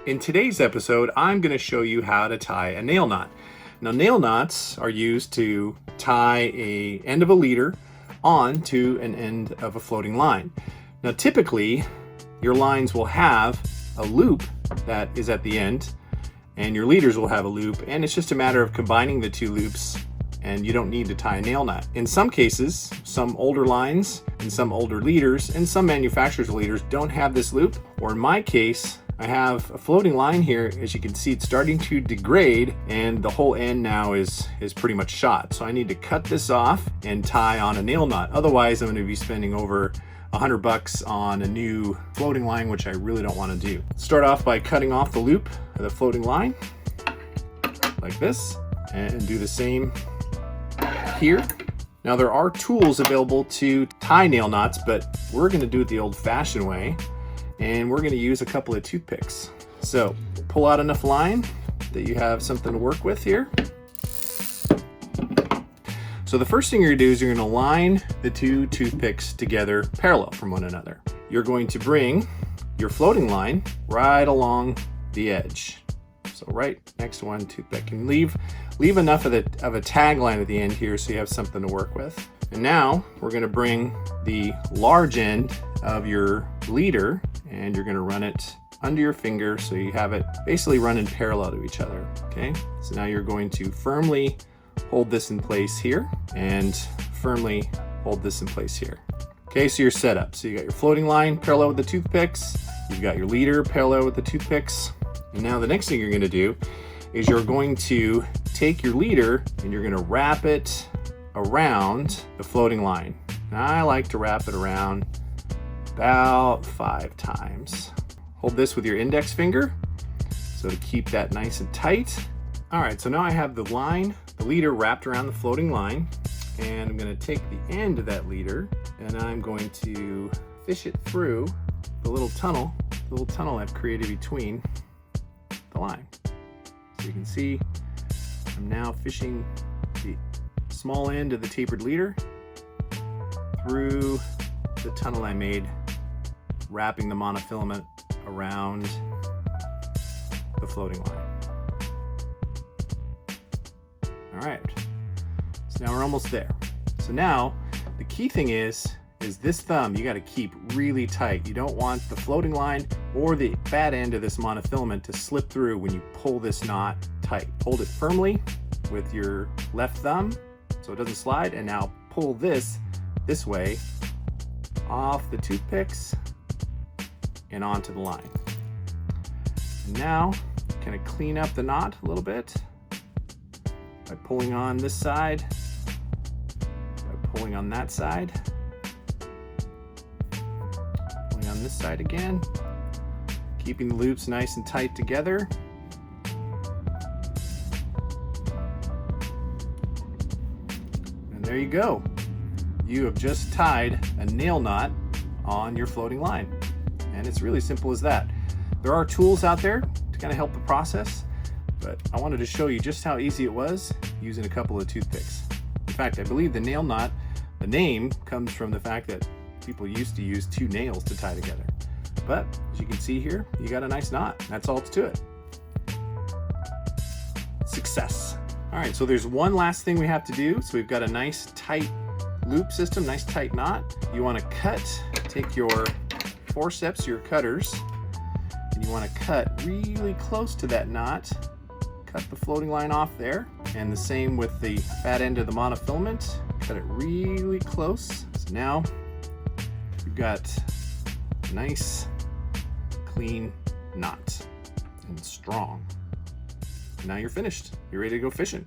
In today's episode, I'm going to show you how to tie a nail knot. Now, nail knots are used to tie an end of a leader onto an end of a floating line. Now, typically, your lines will have a loop that is at the end, and your leaders will have a loop, and it's just a matter of combining the two loops, and you don't need to tie a nail knot. In some cases, some older lines and some older leaders and some manufacturers' leaders don't have this loop, or in my case, I have a floating line here. As you can see, it's starting to degrade and the whole end now is pretty much shot. So I need to cut this off and tie on a nail knot. Otherwise, I'm going to be spending over $100 on a new floating line, which I really don't want to do. Start off by cutting off the loop of the floating line like this, and do the same here. Now, there are tools available to tie nail knots, but we're going to do it the old-fashioned way. And we're going to use a couple of toothpicks. So pull out enough line that you have something to work with here. So the first thing you're going to do is you're going to line the two toothpicks together parallel from one another. You're going to bring your floating line right along the edge. So right next to one toothpick, and leave enough of a tag line at the end here so you have something to work with. And now we're going to bring the large end of your leader and you're going to run it under your finger so you have it basically running parallel to each other. Okay, so now you're going to firmly hold this in place here and firmly hold this in place here. Okay, so you're set up. So you got your floating line parallel with the toothpicks, you've got your leader parallel with the toothpicks, and now the next thing you're going to do is you're going to take your leader and you're going to wrap it around the floating line. Now, I like to wrap it around about 5 times. Hold this with your index finger so to keep that nice and tight. All right, so now I have the leader wrapped around the floating line, and I'm going to take the end of that leader and I'm going to fish it through the little tunnel I've created between the line. So you can see I'm now fishing the small end of the tapered leader through the tunnel I made, wrapping the monofilament around the floating line. All right, so now we're almost there. So now the key thing is this thumb you got to keep really tight. You don't want the floating line or the fat end of this monofilament to slip through when you pull this knot tight. Hold it firmly with your left thumb so it doesn't slide, and now pull this way off the toothpicks and onto the line. And now kind of clean up the knot a little bit by pulling on this side, by pulling on that side, pulling on this side again, keeping the loops nice and tight together. And there you go. You have just tied a nail knot on your floating line. And it's really simple as that. There are tools out there to kind of help the process, but I wanted to show you just how easy it was using a couple of toothpicks. In fact, I believe the nail knot, the name comes from the fact that people used to use 2 nails to tie together. But as you can see here, you got a nice knot. That's all to it. Success. All right, so there's one last thing we have to do. So we've got a nice tight loop system, nice tight knot. You want to take your forceps, your cutters, and you want to cut really close to that knot. Cut the floating line off there, and the same with the fat end of the monofilament. Cut it really close. So now you've got a nice, clean knot and strong. Now you're finished. You're ready to go fishing.